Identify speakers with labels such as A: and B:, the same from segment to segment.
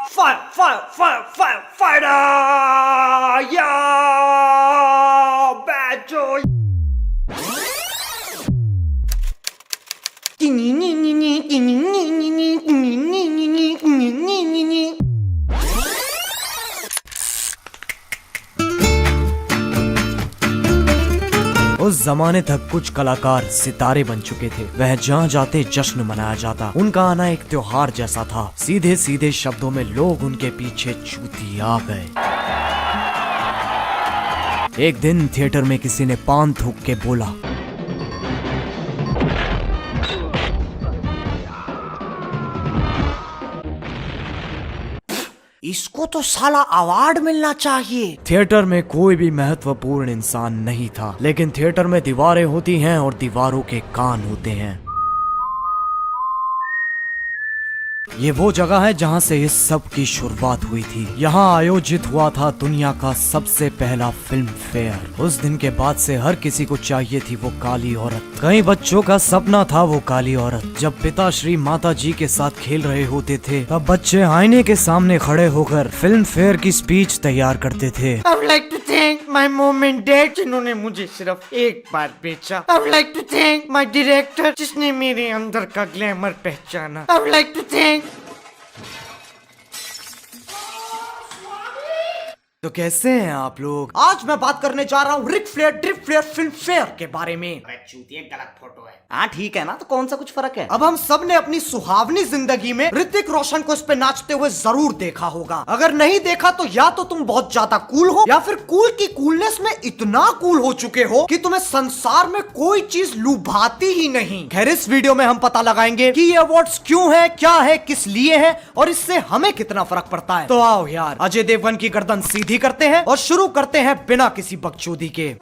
A: Fire, fire, fire, fire, fire! Yeah, bad joy.
B: उस जमाने तक कुछ कलाकार सितारे बन चुके थे। वह जहाँ जाते जश्न मनाया जाता। उनका आना एक त्योहार जैसा था। सीधे सीधे शब्दों में लोग उनके पीछे चूतिया गए। एक दिन थिएटर में किसी ने पान थूक के बोला,
A: इसको तो साला अवार्ड मिलना चाहिए।
B: थिएटर में कोई भी महत्वपूर्ण इंसान नहीं था, लेकिन थिएटर में दीवारें होती हैं और दीवारों के कान होते हैं। ये वो जगह है जहाँ से इस सब की शुरुआत हुई थी। यहाँ आयोजित हुआ था दुनिया का सबसे पहला फिल्म फेयर। उस दिन के बाद से हर किसी को चाहिए थी वो काली औरत। कई बच्चों का सपना था वो काली औरत। जब पिताश्री माता जी के साथ खेल रहे होते थे, तब बच्चे आईने के सामने खड़े होकर फिल्म फेयर की स्पीच तैयार करते थे।
A: I would like to thank my mom and dad जिन्होंने मुझे सिर्फ एक बार बेचा। I would like to thank my director जिसने मेरे अंदर का ग्लैमर पहचाना। I would like to thank
B: तो कैसे हैं आप लोग?
A: आज मैं बात करने जा रहा हूँ Ric Flair drip flair Filmfare के बारे में।
C: चूतिए गलत फोटो है। हाँ ठीक है ना, तो कौन सा कुछ फर्क है।
A: अब हम सब ने अपनी सुहावनी जिंदगी में ऋतिक रोशन को इस पे नाचते हुए जरूर देखा होगा। अगर नहीं देखा तो या तो तुम बहुत ज्यादा कूल हो, या फिर कूल की कूलनेस में इतना कूल हो चुके हो कि तुम्हें संसार में कोई चीज लुभाती ही नहीं। खैर, इस वीडियो में हम पता लगाएंगे कि ये अवार्ड्स क्यों है, क्या है, किस लिए है और इससे हमें कितना फर्क पड़ता है। तो आओ यार, अजय देवगन की गर्दन सीधी करते हैं और शुरू करते हैं बिना किसी बकचोदी के।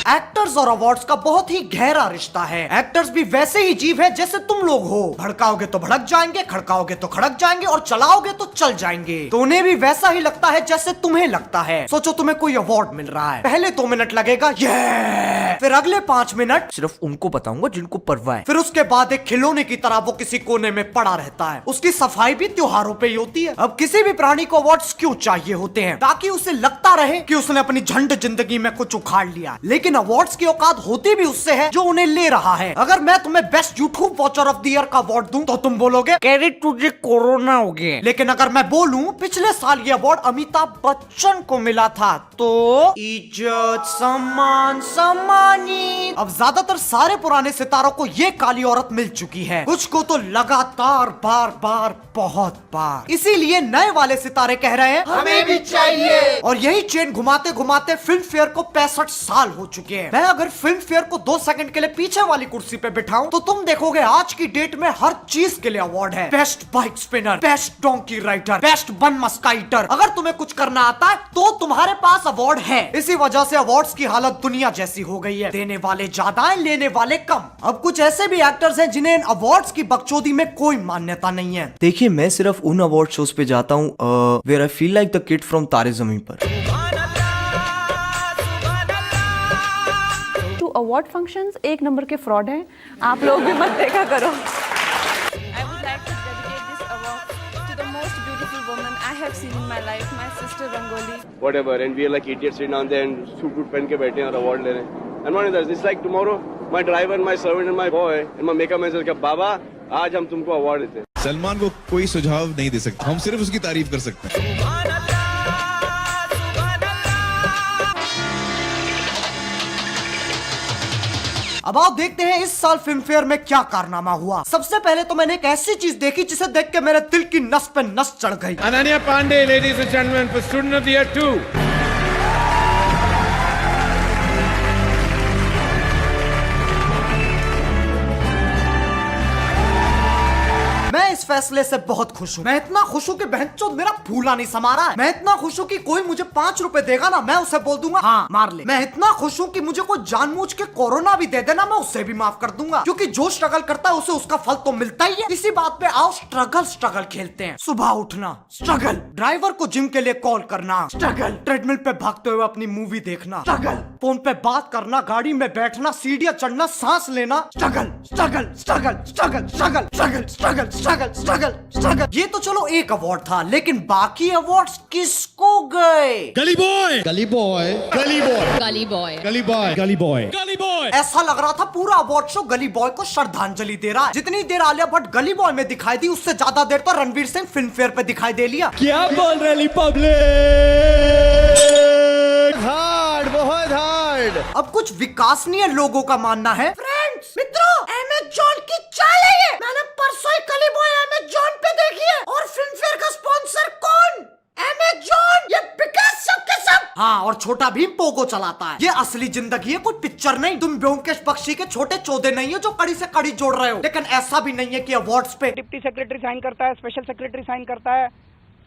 A: एक्टर्स और अवार्ड्स का बहुत ही गहरा रिश्ता है। एक्टर्स भी वैसे ही जीव है जैसे तुम लोग हो। भड़काओगे तो भड़क जाएंगे, खड़काओगे तो खड़क जाएंगे और चलाओगे तो चल जाएंगे। तो उन्हें भी वैसा ही लगता है जैसे तुम्हें लगता है। सोचो तुम्हें कोई अवार्ड मिल रहा है, पहले 2 मिनट लगेगा ये, फिर अगले 5 मिनट
B: सिर्फ उनको बताऊंगा जिनको परवाह है।
A: फिर उसके बाद एक खिलौने की तरह वो किसी कोने में पड़ा रहता है। उसकी सफाई भी त्योहारों पे ही होती है। अब किसी भी प्राणी को अवार्ड्स क्यों चाहिए होते हैं? ताकि उसे लगता रहे कि उसने अपनी झंड जिंदगी में कुछ उखाड़ लिया। लेकिन अवार्ड्स की औकात होती भी उससे है जो उन्हें ले रहा है। अगर मैं तुम्हें best YouTube watcher of the year का अवार्ड दूं तो तुम बोलोगे क्रेडिट तुझे कोरोना हो गया। लेकिन अगर मैं बोलूं पिछले साल ये अवार्ड अमिताभ बच्चन को मिला था, तो इज्जत सम्मान सम्मानित। अब ज्यादातर सारे पुराने सितारों को ये काली औरत मिल चुकी है, कुछ को तो लगातार बार बार बहुत बार। इसीलिए नए वाले सितारे कह रहे हैं हमें भी चाहिए। और यही चेन घुमाते घुमाते फिल्म फेयर को 65 साल हो चुके हैं। मैं अगर फिल्म फेयर को 2 सेकंड के लिए पीछे वाली कुर्सी पे बिठाऊं तो तुम देखोगे आज की डेट में हर चीज के लिए अवार्ड है। Best bike spinner, best donkey rider, best बन मस्काइटर। अगर तुम्हें कुछ करना आता है तो तुम्हारे पास अवार्ड है। इसी वजह से अवार्ड्स की हालत दुनिया जैसी हो गई है। देने वाले ज्यादा है, लेने वाले कम। अब कुछ ऐसे भी एक्टर्स हैं जिन्हें अवार्ड्स की बकचोदी में कोई मान्यता नहीं है।
B: देखिए, मैं सिर्फ उन अवार्ड शोज पे जाता हूँ where I feel like the kid from Taare Zameen Par.
D: Award functions एक नंबर के फ्रॉड हैं, आप लोग भी मत देखा करो।
E: I would like to dedicate this award to the most beautiful woman I have seen in my life, my sister Rangoli.
F: Whatever, and we are like idiots sitting down there and suit पहन के बैठे हैं और award ले रहे हैं। And one is it's like tomorrow my driver, my servant and my boy and my makeup man says बाबा आज हम तुमको अवार्ड देते हैं।
G: सलमान को कोई सुझाव नहीं दे सकते, हम सिर्फ उसकी तारीफ कर सकते हैं।
A: अब आओ देखते हैं इस साल फिल्म फेयर में क्या कारनामा हुआ। सबसे पहले तो मैंने एक ऐसी चीज देखी जिसे देख के मेरे दिल की नस पे नस चढ़ गई।
H: Ananya Pandey, ladies and gentlemen, for Student of the Year 2.
A: मैं इस फैसले से बहुत खुश हूँ। मैं इतना खुश हूँ कि बहनचोद मेरा फूला नहीं समा रहा है। मैं इतना खुश हूँ कि कोई मुझे 5 रुपए देगा ना, मैं उसे बोल दूंगा हाँ मार ले। मैं इतना खुश हूँ कि मुझे कोई जानबूझ के कोरोना भी दे देना, मैं उसे भी माफ कर दूंगा, क्योंकि जो स्ट्रगल करता है उसे उसका फल तो मिलता ही है। इसी बात पे आओ स्ट्रगल खेलते हैं। सुबह उठना स्ट्रगल, ड्राइवर को जिम के लिए कॉल करना स्ट्रगल, ट्रेडमिल पे भागते हुए अपनी मूवी देखना स्ट्रगल, फोन पे बात करना, गाड़ी में बैठना, सीढ़ियां चढ़ना, सांस लेना struggle struggle struggle struggle struggle struggle struggle struggle struggle struggle. ये तो चलो एक अवार्ड था, लेकिन बाकी अवार्ड्स किसको गए?
G: गली बॉय, गली बॉय, गली बॉय,
I: गली बॉय,
G: गली बॉय, गली बॉय, गली बॉय।
A: ऐसा लग रहा था पूरा अवार्ड शो गली बॉय को श्रद्धांजलि दे रहा है। जितनी देर आलिया भट्ट गली बॉय में दिखाई दी, उससे ज्यादा देर तो रणवीर सिंह फिल्म फेयर पे दिखाई दे लिया।
G: क्या बोल रही पब्लिक? हार्ड, बहुत हार्ड।
A: अब कुछ विकासनीय लोगों का मानना है, फ्रेंड्स मित्रों, अमेज़न की चाल है ये। मैंने परसों ही गली बॉय अमेज़न पे देखी है, और फिल्म फेयर का स्पॉन्सर कौन? अमेज़न। ये बिका सबके सब। हाँ, और छोटा भीम पोगो चलाता है। ये असली जिंदगी है, कोई पिक्चर नहीं। तुम ब्योमकेश बख्शी के छोटे चौधे नहीं हो जो कड़ी से कड़ी जोड़ रहे हो। लेकिन ऐसा भी नहीं है कि अवार्ड्स पे
J: डिप्टी सेक्रेटरी साइन करता है, स्पेशल सेक्रेटरी साइन करता है,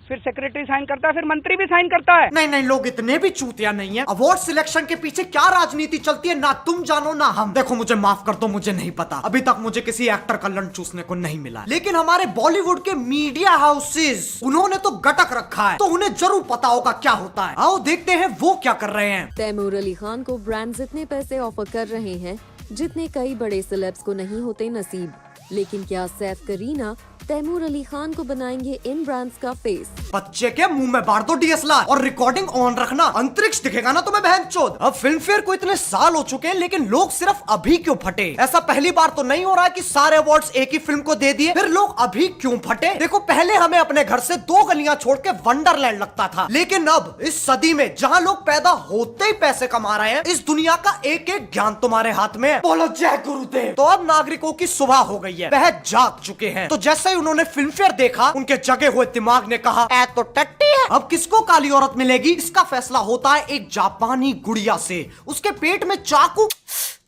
J: फिर सेक्रेटरी साइन करता है, फिर मंत्री भी साइन करता है।
A: नहीं, लोग इतने भी चूतिया नहीं है। अवार्ड सिलेक्शन के पीछे क्या राजनीति चलती है ना तुम जानो ना हम। देखो, मुझे माफ कर दो, मुझे नहीं पता। अभी तक मुझे किसी एक्टर का लंच चूसने को नहीं मिला, लेकिन हमारे बॉलीवुड के मीडिया हाउसेस, उन्होंने तो गटक रखा है, तो उन्हें जरूर पता होगा क्या होता है। आओ देखते हैं वो क्या कर रहे हैं।
I: तैमूर अली खान को ब्रांड्स इतने पैसे ऑफर कर रहे हैं जितने कई बड़े सेलेब्स को नहीं होते नसीब। लेकिन क्या सैफ करीना तैमूर अली खान को बनाएंगे इन ब्रांड्स का फेस?
A: बच्चे के मुंह में बांट दो डीएसएलआर और रिकॉर्डिंग ऑन रखना, अंतरिक्ष दिखेगा ना तुम्हें बहनचोद। अब फिल्म फेयर को इतने साल हो चुके हैं, लेकिन लोग सिर्फ अभी क्यों फटे? ऐसा पहली बार तो नहीं हो रहा है कि सारे अवार्ड्स एक ही फिल्म को दे दिए, फिर लोग अभी क्यों फटे? देखो, पहले हमें अपने घर से 2 गलियां छोड़ के वंडरलैंड लगता था, लेकिन अब इस सदी में जहां लोग पैदा होते ही पैसे कमा रहे हैं, इस दुनिया का एक एक ज्ञान तुम्हारे हाथ में है। बोलो जय गुरुदेव। तो अब नागरिकों की सुबह हो गई है, वह जाग चुके हैं। तो जैसे ही उन्होंने फिल्म फेयर देखा, उनके जगे हुए दिमाग ने कहा ऐ तो टट्टी है। अब किसको काली औरत मिलेगी, इसका फैसला होता है एक जापानी गुड़िया से। उसके पेट में चाकू,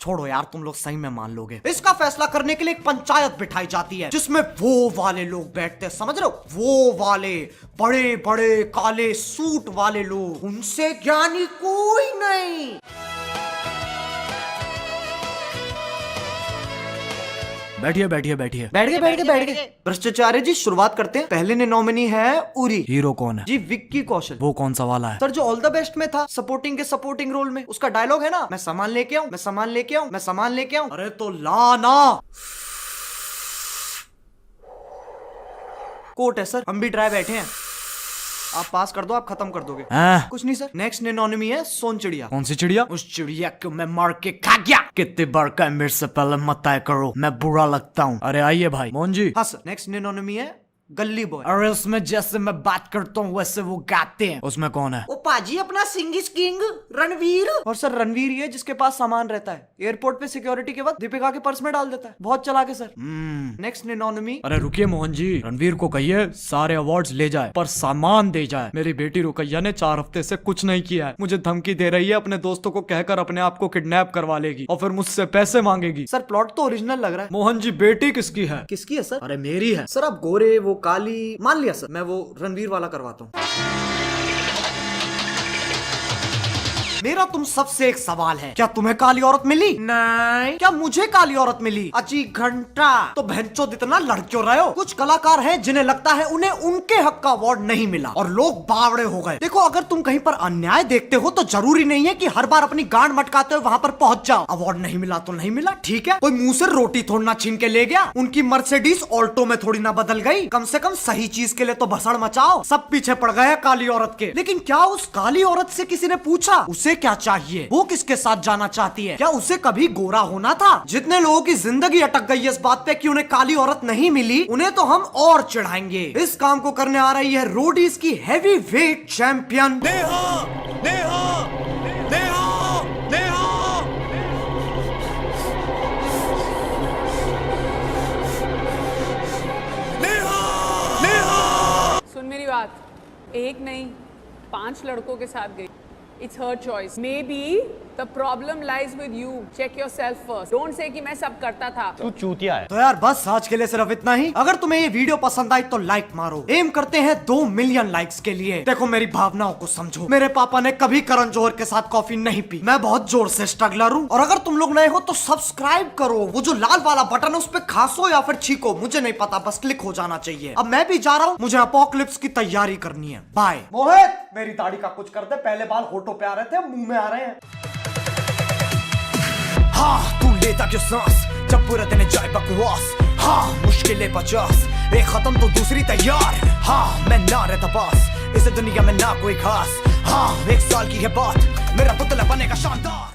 A: छोड़ो यार, तुम लोग सही में मान लोगे। इसका फैसला करने के लिए एक पंचायत बिठाई जाती है, जिसमें वो वाले लोग बैठते हैं, समझ रहे हो, वो वाले बड़े बड़े काले सूट वाले लोग। उनसे ज्ञानी कोई नहीं।
B: बैठिए बैठिए बैठिए।
A: बैठ गए। भ्रष्टाचार्य जी, शुरुआत करते हैं। पहले ने नॉमिनी है उरी।
B: हीरो कौन है?
A: जी विक्की कौशल।
B: वो कौन सा वाला है?
A: सर, जो ऑल द बेस्ट में था, सपोर्टिंग के सपोर्टिंग रोल में। उसका डायलॉग है ना, मैं सामान लेके आऊं, मैं सामान लेके आऊं, मैं सामान लेके आऊं। अरे तो लाना कोट है सर, हम भी ड्राई बैठे हैं। आप पास कर दो, आप खत्म कर दोगे। कुछ नहीं सर। नेक्स्ट निनोनिमी है सोन चिड़िया।
B: कौन सी चिड़िया?
A: उस चिड़िया को मैं मार के खा गया।
B: कितने बार का मेरे से पहले मत तय करो, मैं बुरा लगता हूँ। अरे आइए भाई मोहन जी।
A: हाँ सर। नेक्स्ट निनोनिमी है गली बॉय।
B: अरे उसमें जैसे मैं बात करता हूँ वैसे वो गाते हैं। उसमें कौन है?
A: वो पाजी अपना सिंग इज किंग रणवीर। और सर, रणवीर ये जिसके पास सामान रहता है, एयरपोर्ट पे सिक्योरिटी के वक्त दीपिका के पर्स में डाल देता है। बहुत चला के सर। नेक्स्ट निनोनिमी।
B: अरे रुकिए मोहन जी, रणवीर को कहिए सारे अवार्ड्स ले जाए पर सामान दे जाए। मेरी बेटी रुकैया ने 4 हफ्ते से कुछ नहीं किया है, मुझे धमकी दे रही है अपने दोस्तों को कहकर अपने आप को किडनैप करवा लेगी और फिर मुझसे पैसे मांगेगी।
A: सर, प्लॉट तो ओरिजिनल लग रहा है।
B: मोहन जी, बेटी किसकी है?
A: किसकी है सर?
B: अरे मेरी है
A: सर। आप गोरे, वो काली, मान लिया सर, मैं वो रणवीर वाला करवाता हूँ। मेरा तुम सबसे एक सवाल है, क्या तुम्हें काली औरत मिली? नहीं। क्या मुझे काली औरत मिली? अजी घंटा। तो बहनचोद इतना लड़ क्यों रहे हो? कुछ कलाकार हैं जिन्हें लगता है उन्हें उनके हक का अवार्ड नहीं मिला और लोग बावड़े हो गए। देखो, अगर तुम कहीं पर अन्याय देखते हो तो जरूरी नहीं है कि हर बार अपनी गांड मटकाते हुए वहां पर पहुंच जाओ। अवार्ड नहीं मिला तो नहीं मिला, ठीक है। कोई मुंह से रोटी थोड़ी ना छीन के ले गया। उनकी मर्सिडीज ऑल्टो में थोड़ी ना बदल गई। कम से कम सही चीज के लिए तो भसड़ मचाओ। सब पीछे पड़ गए काली औरत के। लेकिन क्या उस काली औरत से किसी ने पूछा उसे क्या चाहिए, वो किसके साथ जाना चाहती है? क्या उसे कभी गोरा होना था? जितने लोगों की जिंदगी अटक गई है इस बात पे कि उन्हें काली औरत नहीं मिली, उन्हें तो हम और चिढ़ाएंगे। इस काम को करने आ रही है रोडीज की heavyweight champion Neha. Neha, Neha, Neha.
E: सुन मेरी बात, एक नहीं 5 लड़कों के साथ गई। It's her choice. Maybe The problem lies with you. Check yourself first. Don't say कि मैं सब करता था.
A: तू चूतिया है। तो यार बस आज के लिए सिर्फ इतना ही। अगर तुम्हें ये वीडियो पसंद आई तो लाइक मारो। एम करते हैं 2 मिलियन लाइक्स के लिए। देखो मेरी भावनाओं को समझो। मेरे पापा ने कभी करण जौहर के साथ कॉफी नहीं पी। मैं बहुत जोर से स्ट्रगलर हूँ। और अगर तुम लोग नए हो तो सब्सक्राइब करो। वो जो लाल वाला बटन है उस पे खासो या फिर छीको, मुझे नहीं पता, बस क्लिक हो जाना चाहिए। अब मैं भी जा रहा हूँ, मुझे अपोकलिप्स की तैयारी करनी है। बाय। मोहित मेरी दाढ़ी का कुछ कर दे, पहले बाल होठों पे आ रहे थे, मुंह में आ रहे हैं।
B: हाँ तू लेता क्यों सांस जब पूरा दिन जाए बकवास। हाँ मुश्किलें 50, एक खत्म तो दूसरी तैयार। हाँ मैं ना रहता पास, इस दुनिया में ना कोई खास। हाँ 1 साल की है बात, मेरा पुतला बनेगा शानदार।